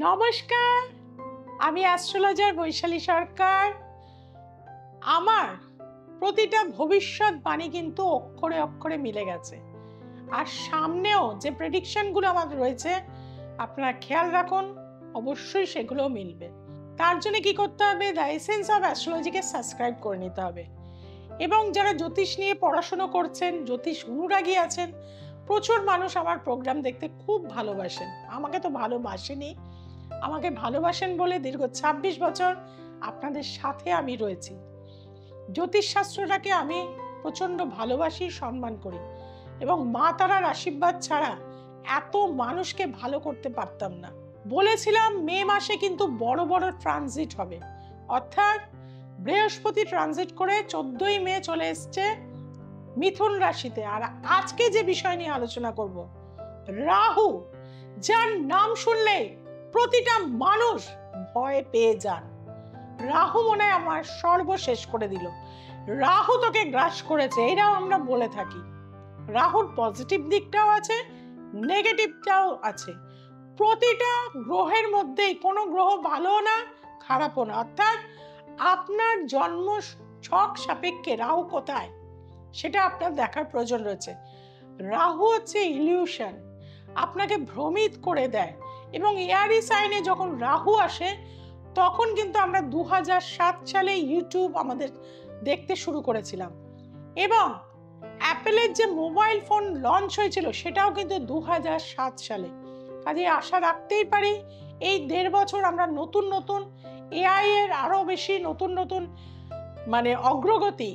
নমস্কার, আমি অ্যাস্ট্রোলজার বৈশালী সরকার। আমার প্রতিটা ভবিষ্যৎবাণী কিন্তু অক্ষরে অক্ষরে মিলে গেছে, আর সামনেও যে প্রেডিকশনগুলো আমাদের রয়েছে আপনারা খেয়াল রাখুন, অবশ্যই সেগুলোও মিলবে। তার জন্য কি করতে হবে? দ্য এসেন্স অফ অ্যাস্ট্রোলজিকে সাবস্ক্রাইব করে নিতে হবে। এবং যারা জ্যোতিষ নিয়ে পড়াশোনা করছেন, জ্যোতিষ অনুরাগী আছেন, প্রচুর মানুষ আমার প্রোগ্রাম দেখতে খুব ভালোবাসেন। আমাকে তো ভালোবাসেনি, আমাকে ভালোবাসেন বলে দীর্ঘ 26 বছর আপনাদের সাথে আমি রয়েছি। জ্যোতিষশাস্ত্রটাকে আমি প্রচন্ড ভালোবাসি, সম্মান করি, এবং মা তারার আশীর্বাদ ছাড়া এত মানুষকে ভালো করতে পারতাম না। বলেছিলাম মে মাসে কিন্তু বড় বড় ট্রানজিট হবে, অর্থাৎ বৃহস্পতি ট্রানজিট করে 14ই মে চলে এসছে মিথুন রাশিতে। আর আজকে যে বিষয় নিয়ে আলোচনা করব, রাহু, যার নাম শুনলে প্রতিটা মানুষ ভয় পেয়ে যান। রাহু মনে হয় আমার সর্বশেষ করে দিল, রাহু তোকে গ্রাস করেছে, এটাও আমরা বলে থাকি। রাহুর পজিটিভ দিকটাও আছে, নেগেটিভটাও আছে। প্রতিটা গ্রহের মধ্যেই কোনো গ্রহ ভালো না খারাপও না, অর্থাৎ আপনার জন্ম ছক সাপেক্ষে রাহু কোথায় সেটা আপনার দেখার প্রয়োজন রয়েছে। রাহু হচ্ছে ইলিউশন, আপনাকে ভ্রমিত করে দেয়। এবং এয়ারি সাইনে যখন রাহু আসে তখন কিন্তু আমরা 2007 সালে ইউটিউব আমাদের দেখতে শুরু করেছিলাম, এবং অ্যাপেলের যে মোবাইল ফোন লঞ্চ হয়েছিল সেটাও কিন্তু 2007 সালে। কাজে আশা রাখতেই পারি এই 1.5 বছর আমরা নতুন নতুন এআই এর আরো বেশি নতুন নতুন অগ্রগতি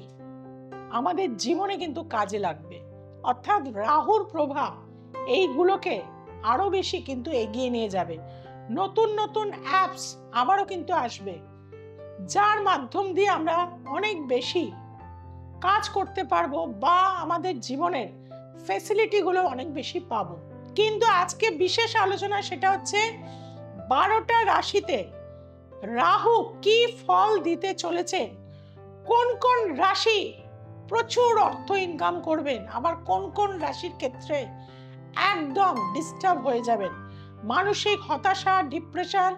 আমাদের জীবনে কিন্তু কাজে লাগবে। অর্থাৎ রাহুর প্রভাব এইগুলোকে আরো বেশি কিন্তু এগিয়ে নিয়ে যাবে। নতুন নতুন অ্যাপস আবারও কিন্তু আসবে, যার মাধ্যম দিয়ে আমরা অনেক বেশি কাজ করতে পারবো বা আমাদের জীবনের ফ্যাসিলিটিগুলো অনেক বেশি পাবো। কিন্তু আজকে বিশেষ আলোচনা সেটা হচ্ছে 12টা রাশিতে রাহু কি ফল দিতে চলেছে, কোন কোন রাশি প্রচুর অর্থ ইনকাম করবেন, আবার কোন কোন রাশির ক্ষেত্রে একদম ডিস্টার্ব হয়ে যাবেন, মানসিক হতাশা, ডিপ্রেশন,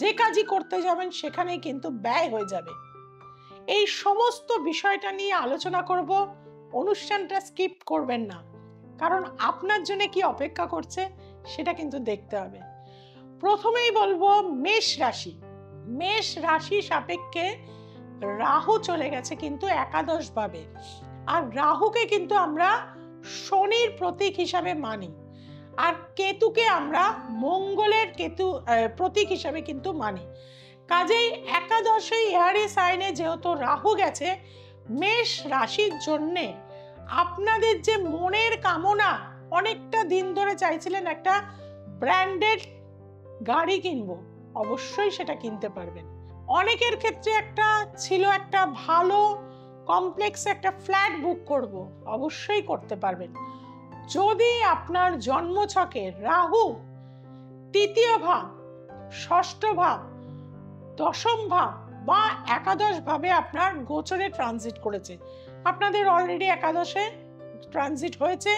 যে কাজই করতে যাবেন সেখানেই কিন্তু ব্যয় হয়ে যাবে। এই সমস্ত বিষয়টা নিয়ে আলোচনা করব। অনুষ্ঠানটা স্কিপ করবেন না, কারণ আপনার জন্য কি অপেক্ষা করছে সেটা কিন্তু দেখতে হবে। প্রথমেই বলবো মেষ রাশি। মেষ রাশি সাপেক্ষে রাহু চলে গেছে কিন্তু একাদশ ভাবে, আর রাহুকে কিন্তু আমরা শনির প্রতীক হিসাবে মানি, আর কেতুকে আমরা মঙ্গলের প্রতীক হিসাবে কিন্তু মানি। কাজেই একাদশে এয়ারি সাইনে যেহেতু রাহু গেছে, মেষ রাশির জন্যে আপনাদের যে মনের কামনা, অনেকটা দিন ধরে চাইছিলেন একটা ব্র্যান্ডেড গাড়ি কিনবো, অবশ্যই সেটা কিনতে পারবেন। অনেকের ক্ষেত্রে ছিল একটা ভালো কমপ্লেক্স একটা ফ্ল্যাট বুক করব, অবশ্যই করতে পারবেন। যদি আপনার জন্মছকে রাহু তৃতীয় ভাব, ষষ্ঠ ভাব, দশম ভাব বা একাদশ ভাবে আপনার গোচরে ট্রানজিট করেছে, আপনাদের অলরেডি একাদশে ট্রানজিট হয়েছে,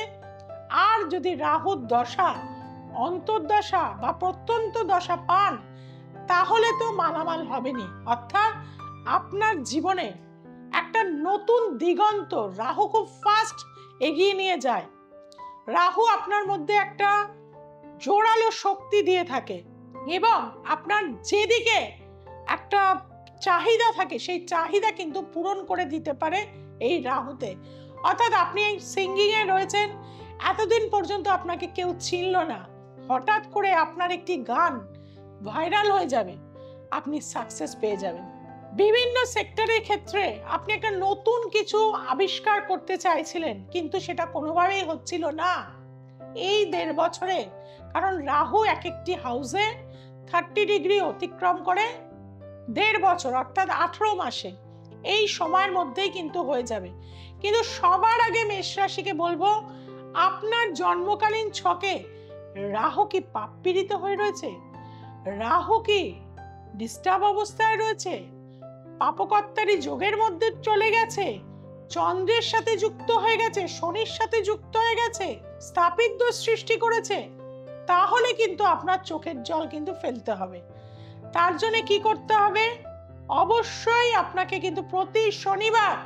আর যদি রাহুর দশা, অন্তর্দশা বা প্রত্যন্ত দশা পান, তাহলে তো মালামাল হবেনি। অর্থাৎ আপনার জীবনে একটা নতুন দিগন্ত রাহু খুব ফাস্ট এগিয়ে নিয়ে যায়। রাহু আপনার মধ্যে একটা জোরালো শক্তি দিয়ে থাকে, এবং আপনার যেদিকে একটা চাহিদা থাকে সেই চাহিদা কিন্তু পূরণ করে দিতে পারে এই রাহুতে। অর্থাৎ আপনি সিঙ্গিং এ রয়েছেন, এতদিন পর্যন্ত আপনাকে কেউ চিনল না, হঠাৎ করে আপনার একটি গান ভাইরাল হয়ে যাবে, আপনি সাকসেস পেয়ে যাবেন। বিভিন্ন সেক্টরের ক্ষেত্রে আপনি একটা নতুন কিছু আবিষ্কার করতে চাইছিলেন, কিন্তু সেটা কোনোভাবেই হচ্ছিল না এই 1.5 বছরে, কারণ রাহু এক একটি হাউসে 30 ডিগ্রি অতিক্রম করে 1.5 বছর, অর্থাৎ 18 মাসে। এই সময়ের মধ্যেই কিন্তু হয়ে যাবে। কিন্তু সবার আগে মেষ রাশিকে বলবো, আপনার জন্মকালীন ছকে রাহু কি পাপ পীড়িত হয়ে রয়েছে, রাহু কি ডিস্টার্ব অবস্থায় রয়েছে, পাপকর্তারি যোগের মধ্যে চলে গেছে, চন্দ্রের সাথে যুক্ত হয়ে গেছে, শনির সাথে যুক্ত হয়ে গেছে, স্থাপিত দোষ সৃষ্টি করেছে, তাহলে কিন্তু আপনার চোখের জল কিন্তু ফেলতে হবে। তার জন্য কি করতে হবে? অবশ্যই আপনাকে কিন্তু প্রতি শনিবার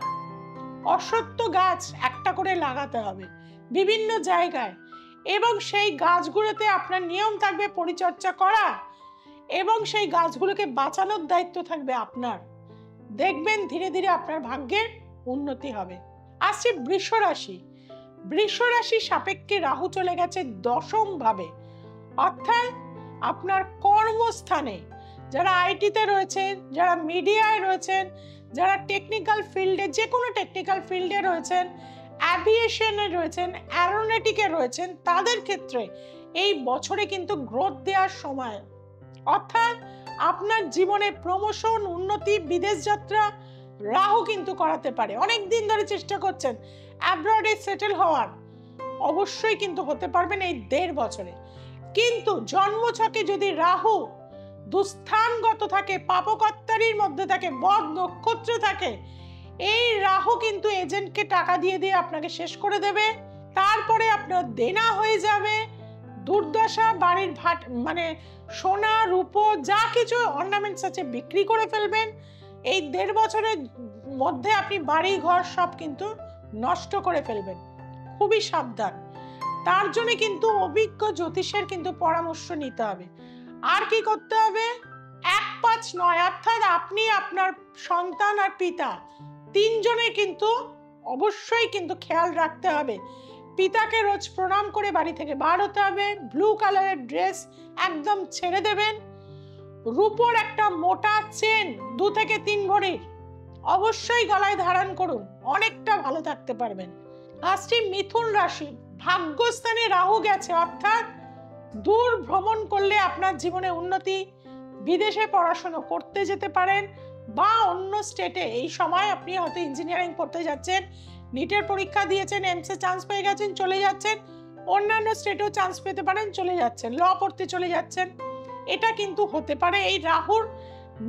অশ্বত্থ গাছ একটা করে লাগাতে হবে বিভিন্ন জায়গায়, এবং সেই গাছগুলোতে আপনার নিয়ম থাকবে পরিচর্যা করা, এবং সেই গাছগুলোকে বাঁচানোর দায়িত্ব থাকবে আপনার। দেখবেন ধীরে ধীরে আপনার ভাগ্যের উন্নতি হবে। আসছে বৃষ রাশি। বৃষ রাশি সাপেক্ষে রাহু চলে গেছে দশম ভাবে, অর্থাৎ আপনার কর্মস্থানে যারা আইটিতে রয়েছেন, যারা মিডিয়ায় রয়েছেন, যারা টেকনিক্যাল ফিল্ডে, যে কোনো টেকনিক্যাল ফিল্ডে রয়েছেন, অ্যাভিয়েশনে রয়েছেন, অ্যারোনটিকে রয়েছেন, তাদের ক্ষেত্রে এই বছরে কিন্তু গ্রোথ দেওয়ার সময়, অর্থাৎ আপনার জীবনে প্রমোশন, উন্নতি, বিদেশ যাত্রা রাহু কিন্তু করাতে পারে। অনেক দিন ধরে চেষ্টা করছেন অ্যাব্রডে সেটেল হওয়ার, অবশ্যই কিন্তু হতে পারবেন এই 1.5 বছরে। কিন্তু জন্মছকে যদি রাহু দুস্থানগত থাকে, পাপকর্তারির মধ্যে থাকে, বদ নক্ষত্রে থাকে, এই রাহু কিন্তু এজেন্টকে টাকা দিয়ে দিয়ে আপনাকে শেষ করে দেবে। তারপরে আপনার দেনা হয়ে যাবে, দুর্দশা, বাড়ির ভাট মানে সোনা রূপো যা কিছু অর্নামেন্টস আছে বিক্রি করে ফেলবেন। এই 1.5 বছরের মধ্যে আপনি বাড়ি ঘর সব কিন্তু নষ্ট করে ফেলবেন। খুবই সাবধান। তার জন্য কিন্তু অভিজ্ঞ জ্যোতিষের কিন্তু পরামর্শ নিতে হবে। আর কি করতে হবে? 1-5-9, অর্থাৎ আপনি, আপনার সন্তান আর পিতা তিনজনে কিন্তু অবশ্যই কিন্তু খেয়াল রাখতে হবে। পিতাকে রোজ প্রণাম করে বাড়ি থেকে বার হতে হবে। ব্লু কালারের ড্রেস একদম ছেড়ে দেবেন। রূপোর একটা মোটা চেন 2 থেকে 3 ভরির অবশ্যই গলায় ধারণ করুন, অনেকটা ভালো থাকতে পারবেন। আসছে মিথুন রাশি। ভাগ্যস্থানে রাহু গেছে, অর্থাৎ দূর ভ্রমণ করলে আপনার জীবনে উন্নতি, বিদেশে পড়াশোনা করতে যেতে পারেন, বা অন্য স্টেটে এই সময় আপনি হয়তো ইঞ্জিনিয়ারিং পড়তে যাচ্ছেন, নিটের পরীক্ষা দিয়েছেন, এমসে চান্স পেয়ে গেছেন, চলে যাচ্ছেন, অন্যান্য স্টেটেও চান্স পেতে পারেন, চলে যাচ্ছেন, ল পড়তে চলে যাচ্ছেন। এটা কিন্তু হতে পারে এই রাহুর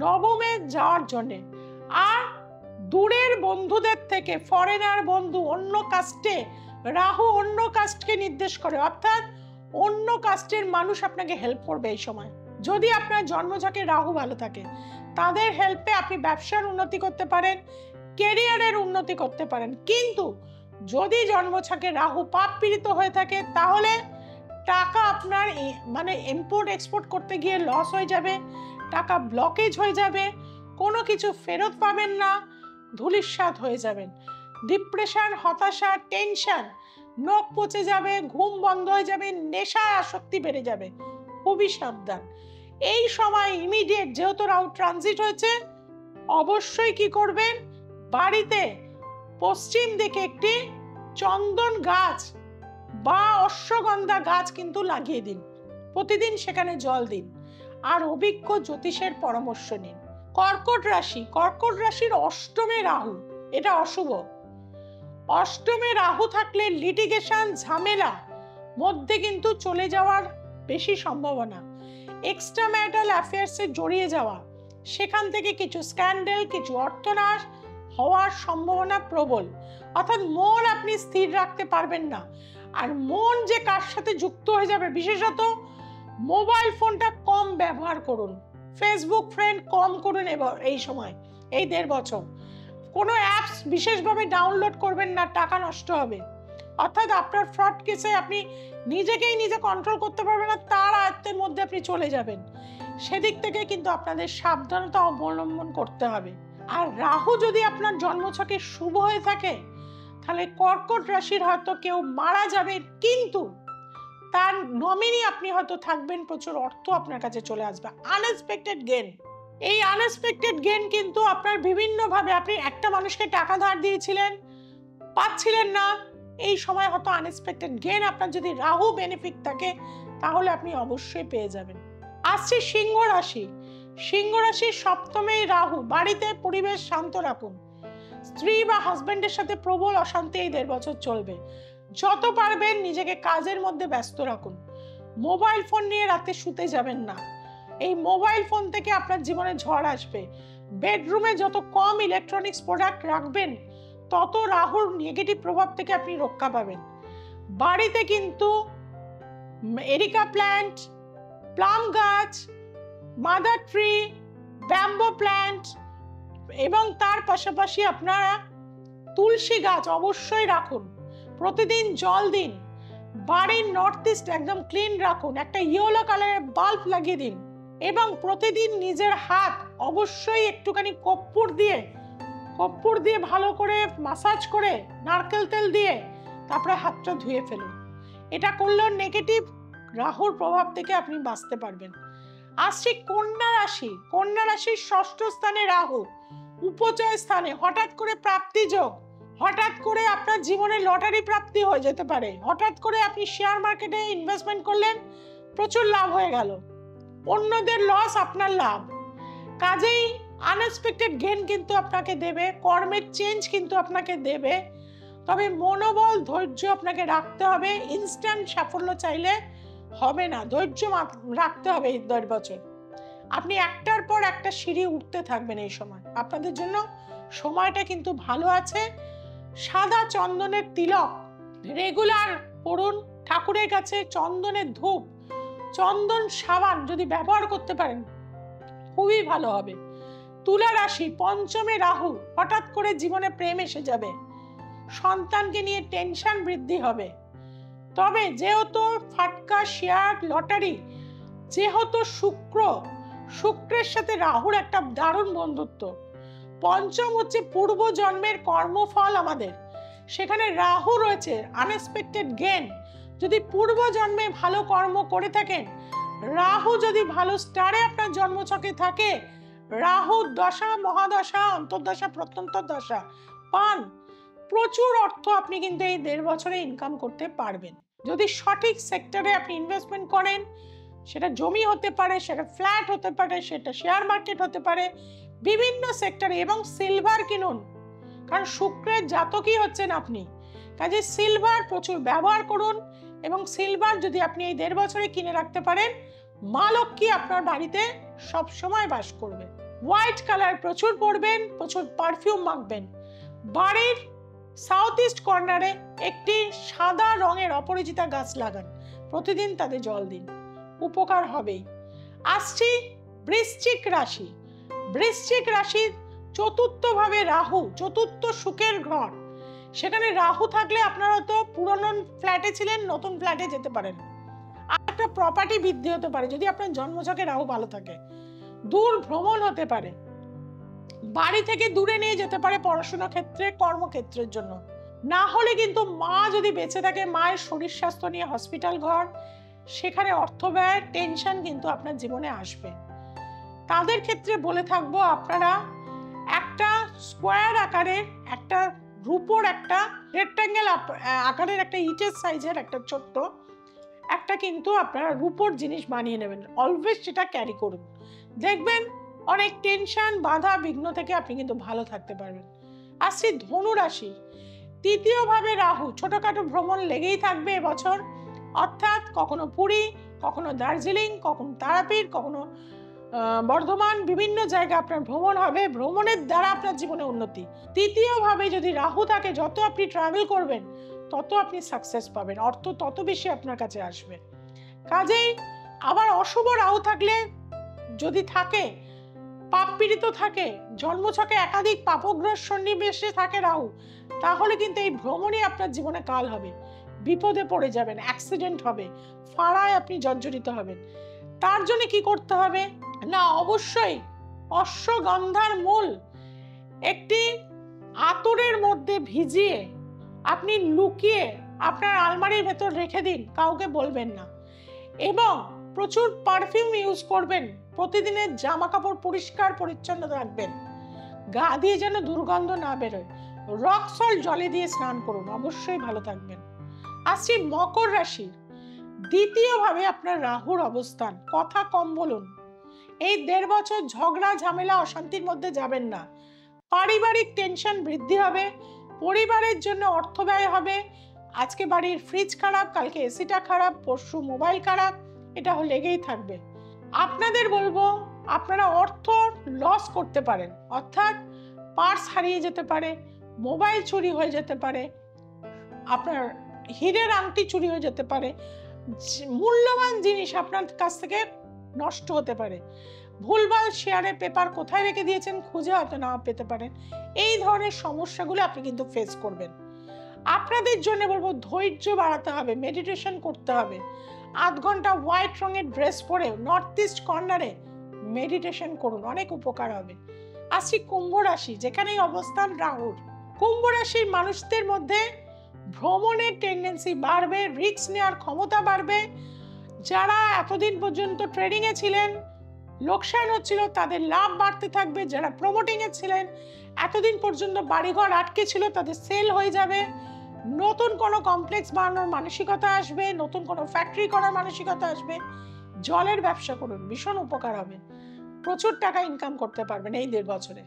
নবমে যাওয়ার জন্য। আর দূরের বন্ধুদের থেকে, ফরেনার বন্ধু, অন্য কাস্টে, রাহু অন্য কাস্টকে নির্দেশ করে, অর্থাৎ অন্য কাস্টের মানুষ আপনাকে হেল্প করবে এই সময়। যদি আপনার জন্মছকে রাহু ভালো থাকে, তাদের হেল্পে আপনি ব্যবসার উন্নতি করতে পারেন, ক্যারিয়ারের উন্নতি করতে পারেন। কিন্তু যদি জন্মছকে রাহু পাপ পীড়িত হয়ে থাকে, তাহলে টাকা আপনার মানে ইম্পোর্ট এক্সপোর্ট করতে গিয়ে লস হয়ে যাবে, টাকা ব্লকেজ হয়ে যাবে, কোনো কিছু ফেরত পাবেন না, ধূলিসাৎ হয়ে যাবেন। ডিপ্রেশন, হতাশা, টেনশন, নখ পচে যাবে, ঘুম বন্ধ হয়ে যাবে, নেশায় আসক্তি বেড়ে যাবে। খুবই সাবধান এই সময়। ইমিডিয়েট যেহেতু রাহু ট্রানজিট হয়েছে, অবশ্যই কি করবেন? বাড়িতে পশ্চিম দিকে একটি চন্দন গাছ বা অশ্বগন্ধা গাছ কিন্তু লাগিয়ে দিন, প্রতিদিন সেখানে জল দিন, আর অভিজ্ঞ জ্যোতিষের পরামর্শ নিন। কর্কট রাশি। কর্কট রাশির অষ্টমে রাহু, এটা অশুভ। অষ্টমে রাহু থাকলে লিটিগেশন, ঝামেলা মধ্যে কিন্তু চলে যাওয়ার বেশি সম্ভাবনা, এক্সট্রা ম্যারিটাল অ্যাফেয়ার্সে জড়িয়ে যাওয়া, সেখান থেকে কিছু স্ক্যান্ডাল, কিছু অর্থনাশ হওয়ার সম্ভাবনা প্রবল। অর্থাৎ মন আপনি স্থির রাখতে পারবেন না, আর মন যে কার সাথে যুক্ত হয়ে যাবে। বিশেষত মোবাইল ফোনটা কম ব্যবহার করুন, ফেসবুক ফ্রেন্ড কম করুন এই সময়, এই 1.5 বছর। কোনো অ্যাপস বিশেষভাবে ডাউনলোড করবেন না, টাকা নষ্ট হবে। অর্থাৎ আপনার ফ্রড কেসে আপনি নিজেকেই নিজে কন্ট্রোল করতে পারবেন না, তার আয়ত্তের মধ্যে আপনি চলে যাবেন। সেদিক থেকে কিন্তু আপনাদের সাবধানতা অবলম্বন করতে হবে। আর রাহু যদি আপনার জন্মছকে শুভ হয়ে থাকে, তাহলে কর্কট রাশির হয়তো কেউ মারা যাবে, কিন্তু তার নমিনি আপনি হয়তো থাকবেন, প্রচুর অর্থ আপনার কাছে চলে আসবে, আনএক্সপেক্টেড গেন। এই আনএক্সপেক্টেড গেন কিন্তু আপনার বিভিন্নভাবে, আপনি একটা মানুষকে টাকা ধার দিয়েছিলেন, পাচ্ছিলেন না, এই সময় হয়তো আনএক্সপেক্টেড গেন আপনার যদি রাহু বেনিফিট থাকে, তাহলে আপনি অবশ্যই পেয়ে যাবেন। আসছে সিংহ রাশি। সিংহ রাশির সপ্তমেই রাহু। বাড়িতে পরিবেশ শান্ত রাখুন। স্ত্রী বা হাজবেন্ডের সাথে প্রবল অশান্তি এই 1.5 বছর চলবে। যত পারবেন নিজেকে কাজের মধ্যে ব্যস্ত রাখুন। মোবাইল ফোন নিয়ে রাতে শুতে যাবেন না, এই মোবাইল ফোন থেকে আপনার জীবনে ঝড় আসবে। বেডরুমে যত কম ইলেকট্রনিক্স প্রোডাক্ট রাখবেন, তত রাহুর নেগেটিভ প্রভাব থেকে আপনি রক্ষা পাবেন। বাড়িতে কিন্তু এরিকা প্ল্যান্ট, প্লাম গাছ, মাদার ট্রি, ব্যাম্বো প্ল্যান্ট এবং তার পাশাপাশি আপনারা তুলসী গাছ অবশ্যই রাখুন। প্রতিদিন জল দিন। বাড়ির নর্থ ইস্ট একদম ক্লিন রাখুন। একটা ইয়েলো কালারের বাল্ব লাগিয়ে দিন এবং প্রতিদিন নিজের হাত অবশ্যই একটুখানি কর্পূর দিয়ে ভালো করে মাসাজ করে নারকেল তেল দিয়ে তারপরে হাতটা ধুয়ে ফেলুন। এটা করলেও নেগেটিভ রাহুর প্রভাব থেকে আপনি বাঁচতে পারবেন। আসছি কন্যা রাশি। কন্যা রাশির ষষ্ঠ স্থানে রাহু, উপচয় স্থানে। হঠাৎ করে প্রাপ্তি যোগ, হঠাৎ করে আপনার জীবনে লটারি প্রাপ্তি হয়ে যেতে পারে। হঠাৎ করে আপনি শেয়ার মার্কেটে ইনভেস্টমেন্ট করলেন, প্রচুর লাভ হয়ে গেল। অন্যদের লস, আপনার লাভ। কাজেই আনএক্সপেক্টেড গেইন কিন্তু আপনাকে দেবে, কর্মের চেঞ্জ কিন্তু আপনাকে দেবে। তবে মনোবল, ধৈর্য আপনাকে রাখতে হবে। ইনস্ট্যান্ট সাফল্য চাইলে হবে না, ধৈর্য রাখতে হবে। এই 10 বছর আপনি একটার পর একটা সিঁড়ি উঠতে থাকবেন। এই সময় আপনাদের জন্য সময়টা কিন্তু ভালো আছে। সাদা চন্দনের তিলক রেগুলার পড়ুন। ঠাকুরের কাছে চন্দনের ধূপ, চন্দন সাবান যদি ব্যবহার করতে পারেন খুবই ভালো হবে। তুলা রাশি, পঞ্চমে রাহু, হঠাৎ করে জীবনে প্রেম এসে যাবে। সন্তানকে নিয়ে টেনশন বৃদ্ধি হবে। তবে যেহেতু ফাটকা, শেয়ার, লটারি, যেহেতু শুক্রের সাথে রাহুর একটা দারুণ বন্ধুত্ব। পঞ্চম হচ্ছে পূর্ব জন্মের কর্মফল আমাদের, সেখানে রাহু রয়েছে। Unexpected gain. যদি পূর্ব জন্মে ভালো কর্ম করে থাকেন, রাহু যদি ভালো স্টারে আপনার জন্মছকে থাকে, রাহু দশা, মহাদশা, অন্তর্দশা, প্রত্যন্তর দশা পান, প্রচুর অর্থ আপনি কিন্তু এই 1.5 বছরে ইনকাম করতে পারবেন। যদি সঠিক সেক্টরে আপনি ইনভেস্টমেন্ট করেন, সেটা জমি হতে পারে, সেটা ফ্ল্যাট হতে পারে, সেটা শেয়ার মার্কেট হতে পারে, বিভিন্ন সেক্টরে। এবং সিলভার কিনুন, কারণ শুক্রের জাতকই হচ্ছেন আপনি। কাজে সিলভার প্রচুর ব্যবহার করুন এবং সিলভার যদি আপনি এই 1.5 বছরে কিনে রাখতে পারেন, মা লক্ষ্মী আপনার বাড়িতে সব সময় বাস করবে। হোয়াইট কালার প্রচুর পরবেন, প্রচুর পারফিউম মাখবেন। বাড়ির সাউথ ইস্ট কর্নারে একটি সাদা রঙের অপরাজিতা গাছ লাগান, প্রতিদিন তাদের জল দিন, উপকার হবেই। আসছি বৃশ্চিক রাশি। বৃশ্চিক রাশির চতুর্থ ভাবে রাহু, চতুর্থ সুখের ঘর। সেখানে রাহু থাকলে আপনারা তো পুরনো ফ্ল্যাটে ছিলেন, নতুন ফ্ল্যাটে যেতে পারেন। আর একটা প্রপার্টি বৃদ্ধি হতে পারে যদি আপনার জন্মছকে রাহু ভালো থাকে। দূর ভ্রমণ হতে পারে, বাড়ি থেকে দূরে নিয়ে যেতে পারে পড়াশোনা ক্ষেত্রে, কর্মক্ষেত্রের জন্য। না হলে কিন্তু মা যদি বেঁচে থাকে, মায়ের শরীর স্বাস্থ্য নিয়ে হসপিটাল ঘর, সেখানে অর্থ ব্যয়, টেনশন কিন্তু আপনার জীবনে আসবে। তাদের ক্ষেত্রে বলে থাকবো, আপনারা একটা স্কোয়ার আকারের, একটা রূপোর, একটা রেক্ট্যাঙ্গেল আকারের, একটা ইটের সাইজের একটা ছোট্ট একটা কিন্তু আপনারা রূপোর জিনিস বানিয়ে নেবেন। অলওয়েজ সেটা ক্যারি করুন, দেখবেন অনেক টেনশন, বাধা বিঘ্ন থেকে আপনি কিন্তু ভালো থাকতে পারবেন। আসছি ধনু রাশি। তৃতীয় ভাবে রাহু, ছোটখাটো ভ্রমণ লেগেই থাকবে এবছর। অর্থাৎ কখনো পুরী, কখনো দার্জিলিং, কখনো তারাপীঠ, কখনো বর্ধমান, বিভিন্ন জায়গা আপনার ভ্রমণ হবে। ভ্রমণের দ্বারা আপনার জীবনে উন্নতি। তৃতীয় ভাবে যদি রাহু থাকে, যত আপনি ট্রাভেল করবেন তত আপনি সাকসেস পাবেন, অর্থ তত বেশি আপনার কাছে আসবে। কাজেই আবার অশুভ রাহু থাকলে, যদি থাকে পাপ পীড়িত থাকে, জন্মছকে একাধিক পাপগ্রস্ত সন্নিবেশে থাকে রাহু, তাহলে কিন্তু এই ভ্রমণই আপনার জীবনে কাল হবে। বিপদে পড়ে যাবেন, অ্যাক্সিডেন্ট হবে, ফাঁড়ায় আপনি জর্জরিত হবেন। তার জন্য কি করতে হবে না, অবশ্যই অশ্বগন্ধার মূল একটি আতরের মধ্যে ভিজিয়ে আপনি লুকিয়ে আপনার আলমারির ভেতর রেখে দিন, কাউকে বলবেন না। এবং প্রচুর পারফিউম ইউজ করবেন। প্রতিদিনের জামা কাপড় পরিষ্কার পরিচ্ছন্ন রাখবেন, গা দিয়ে যেন দুর্গন্ধ না বেরোয়। রক সল্ট জলে দিয়ে স্নান করুন, অবশ্যই ভালো থাকবেন। আসছি মকর রাশি। দ্বিতীয় ভাবে আপনার রাহুর অবস্থান। কথা কম বলুন। এই 1.5 বছর ঝগড়া, ঝামেলা, অশান্তির মধ্যে যাবেন না। পারিবারিক টেনশন বৃদ্ধি হবে, পরিবারের জন্য অর্থ ব্যয় হবে। আজকে বাড়ির ফ্রিজ খারাপ, কালকে এসিটা খারাপ, পরশু মোবাইল খারাপ, এটা লেগেই থাকবে। আপনাদের বলবো, আপনারা অর্থ লস করতে পারেন, অর্থাৎ পার্স হারিয়ে যেতে পারে, মোবাইল চুরি হয়ে যেতে পারে, আপনার হীরের আংটি চুরি হয়ে যেতে পারে, মূল্যবান জিনিস আপনার কাছ থেকে নষ্ট হতে পারে। ভুলভাল শেয়ারের পেপার কোথায় রেখে দিয়েছেন খুঁজে হয়তো না পেতে পারেন। এই ধরনের সমস্যাগুলো আপনি কিন্তু ফেস করবেন। আপনাদের জন্য বলবো ধৈর্য বাড়াতে হবে, মেডিটেশন করতে হবে। 8 ঘন্টা হোয়াইট রঙের ড্রেস পরে নর্থ ইস্ট কর্নারে মেডিটেশন করুন, অনেক উপকার হবে। আসি কুম্ভ রাশি, যেখানেই অবস্থান রাহুর। কুম্ভ রাশির মানুষদের মধ্যে ভ্রমণের টেন্ডেন্সি বাড়বে, রিস্ক নেওয়ার ক্ষমতা বাড়বে। যারা এতদিন পর্যন্ত ট্রেডিং এ ছিলেন, লোকসান হচ্ছিল, তাদের লাভ বাড়তে থাকবে। যারা প্রমোটিং এ ছিলেন, এতদিন পর্যন্ত বাড়িঘর আটকে ছিল, তাদের সেল হয়ে যাবে। নতুন কোনো কমপ্লেক্স বানানোর মানসিকতা আসবে, নতুন কোনো ফ্যাক্টরি করার মানসিকতা আসবে। জলের ব্যবসা করুন, ভীষণ উপকার হবে। প্রচুর টাকা ইনকাম করতে পারবেন এই 1.5 বছরে।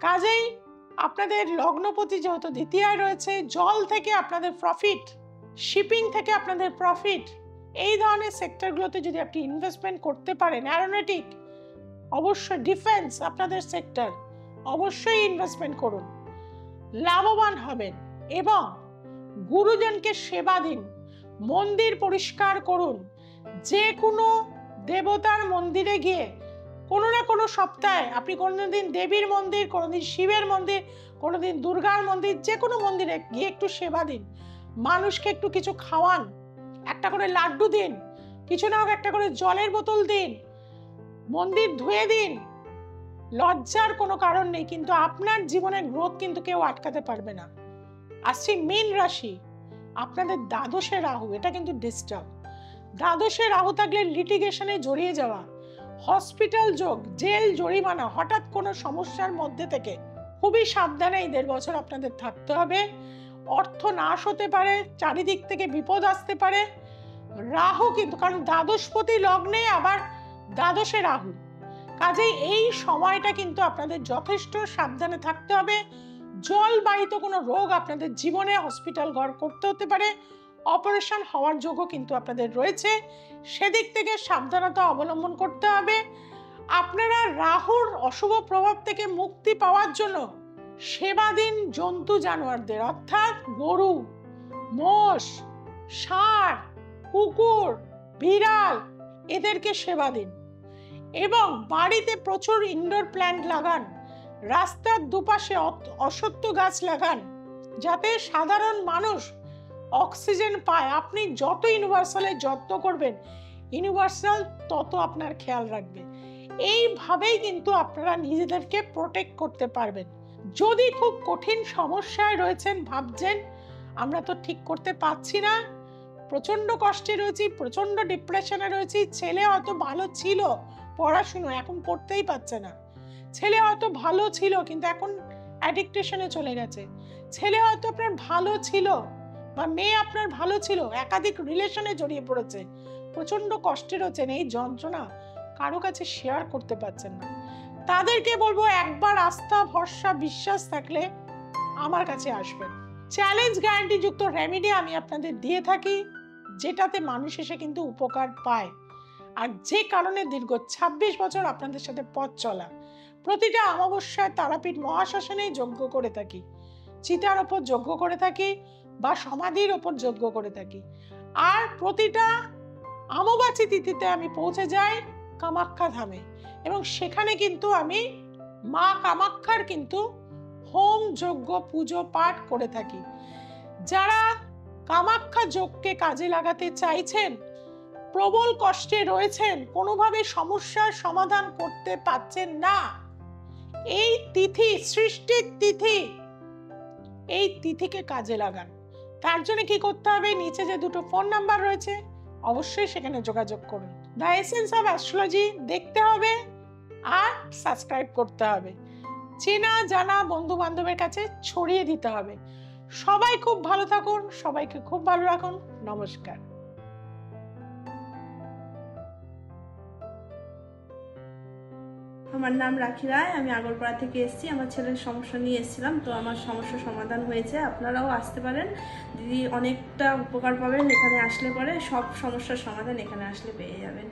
কাজেই আপনাদের লগ্নপতি যেহেতু দ্বিতীয়ায় রয়েছে, জল থেকে আপনাদের প্রফিট, শিপিং থেকে আপনাদের প্রফিট, এই ধরনের সেক্টরগুলোতে যদি আপনি ইনভেস্টমেন্ট করতে পারেন, অ্যারোনটিক, অবশ্যই ডিফেন্স আপনাদের সেক্টর, অবশ্যই ইনভেস্টমেন্ট করুন, লাভবান হবেন। এবং গুরুজনকে সেবা দিন, মন্দির পরিষ্কার করুন। যে কোনো দেবতার মন্দিরে গিয়ে কোনো না কোনো সপ্তাহে আপনি কোনোদিন দেবীর মন্দির, কোনোদিন শিবের মন্দির, কোনোদিন দুর্গার মন্দির, যে কোনো মন্দিরে গিয়ে একটু সেবা দিন। মানুষকে একটু কিছু খাওয়ান, একটা করে লাড্ডু দিন, কিছু না হোক একটা করে জলের বোতল দিন, মন্দির ধুয়ে দিন। লজ্জার কোনো কারণ নেই, কিন্তু আপনার জীবনের গ্রোথ কিন্তু কেউ আটকাতে পারবে না। আসছি মীন রাশি, আপনাদের দ্বাদশে রাহু, এটা কিন্তু ডিস্টার্ব। দ্বাদশে রাহু থাকলে লিটিগেশনে জড়িয়ে যাওয়া, হসপিটাল যোগ, জেল, জরিমানা, হঠাৎ কোনো সমস্যার মধ্যে থেকে খুবই সাবধানে এই 1.5 বছর আপনাদের থাকতে হবে। অর্থ নাশ হতে পারে, চারিদিক থেকে বিপদ আসতে পারে। রাহু কিন্তু, কারণ দ্বাদশপতি লগ্নে আবার দ্বাদশে রাহু, কাজেই এই সময়টা কিন্তু আপনাদের যথেষ্ট সাবধানে থাকতে হবে। জলবাহিত কোনো রোগ আপনাদের জীবনে হসপিটাল ঘর করতে হতে পারে, অপারেশন হওয়ার যোগ্য কিন্তু আপনাদের রয়েছে, সেদিক থেকে সাবধানতা অবলম্বন করতে হবে। আপনারা রাহুর অশুভ প্রভাব থেকে মুক্তি পাওয়ার জন্য সেবা দিন জন্তু জানোয়ারদের, অর্থাৎ গরু, মোষ, ষাঁড়, কুকুর, বিড়াল, এদেরকে সেবা দিন। এবং বাড়িতে প্রচুর ইনডোর প্ল্যান্ট লাগান, রাস্তার দুপাশে অশ্বত্থ গাছ লাগান, যাতে সাধারণ মানুষ অক্সিজেন পায়। আপনি যত ইউনিভার্সালের যত্ন করবেন, ইউনিভার্সাল তত আপনার খেয়াল রাখবে। এইভাবেই কিন্তু আপনারা নিজেদেরকে প্রোটেক্ট করতে পারবেন। যদি খুব কঠিন সমস্যায় রয়েছেন, ভাবছেন আমরা তো ঠিক করতে পারছি না, প্রচন্ড কষ্টে রয়েছি, প্রচন্ড ডিপ্রেশনে রয়েছি, ছেলে হয়তো ভালো ছিল পড়াশুনো, এখন পড়তেই পারছে না, ছেলে হয়তো ভালো ছিল কিন্তু এখন অ্যাডিকশনে চলে গেছে, ছেলে হয়তো আপনার ভালো ছিল বা মেয়ে আপনার ভালো ছিল, একাধিক রিলেশনে জড়িয়ে পড়েছে, প্রচন্ড কষ্টে রয়েছেন, এই যন্ত্রণা কারো কাছে শেয়ার করতে পারছেন না, তাদেরকে বলবো একবার আস্থা, ভরসা, বিশ্বাস থাকলে আমার কাছে আসবেন। চ্যালেঞ্জ গ্যারান্টি যুক্ত রেমেডি আমি আপনাদের দিয়ে থাকি, যেটাতে মানুষ এসে কিন্তু উপকার পায়। আর যে কারণে দীর্ঘ 26 বছর আপনাদের সাথে পথ চলা। প্রতিটা অমাবস্যায় তারাপীঠ মহাশ্মশানে যজ্ঞ করে থাকি, চিতার ওপর যজ্ঞ করে থাকি বা সমাধির ওপর যজ্ঞ করে থাকি। আর প্রতিটা অমাবাস্যা তিথিতে আমি পৌঁছে যাই কামাখ্যা ধামে, এবং সেখানে কিন্তু আমি মা কামাখ্যার কিন্তু হোম, যজ্ঞ, পুজো, পাঠ করে থাকি। যারা কামাখ্যা যোগকে কাজে লাগাতে চাইছেন, প্রবল কষ্টে রয়েছেন, কোনোভাবে সমস্যার সমাধান করতে পারছেন না, এই তিথি সৃষ্টির তিথি, এই তিথিকে কাজে লাগান। তার জন্য কি করতে হবে, নিচে যে দুটো ফোন নাম্বার রয়েছে অবশ্যই সেখানে যোগাযোগ করুন। দ্য এসেন্স অফ অ্যাস্ট্রোলজি দেখতে হবে আর সাবস্ক্রাইব করতে হবে, চেনা জানা বন্ধু বান্ধবের কাছে ছড়িয়ে দিতে হবে। সবাই খুব ভালো থাকুন, সবাইকে খুব ভালো রাখুন। নমস্কার। আমার নাম রাখি রায়, আমি আগরপাড়া থেকে এসেছি। আমার ছেলের সমস্যা নিয়ে এসেছিলাম, তো আমার সমস্যার সমাধান হয়েছে। আপনারাও আসতে পারেন, দিদি অনেকটা উপকার পাবেন এখানে আসলে পরে, সব সমস্যার সমাধান এখানে আসলে পেয়ে যাবেন।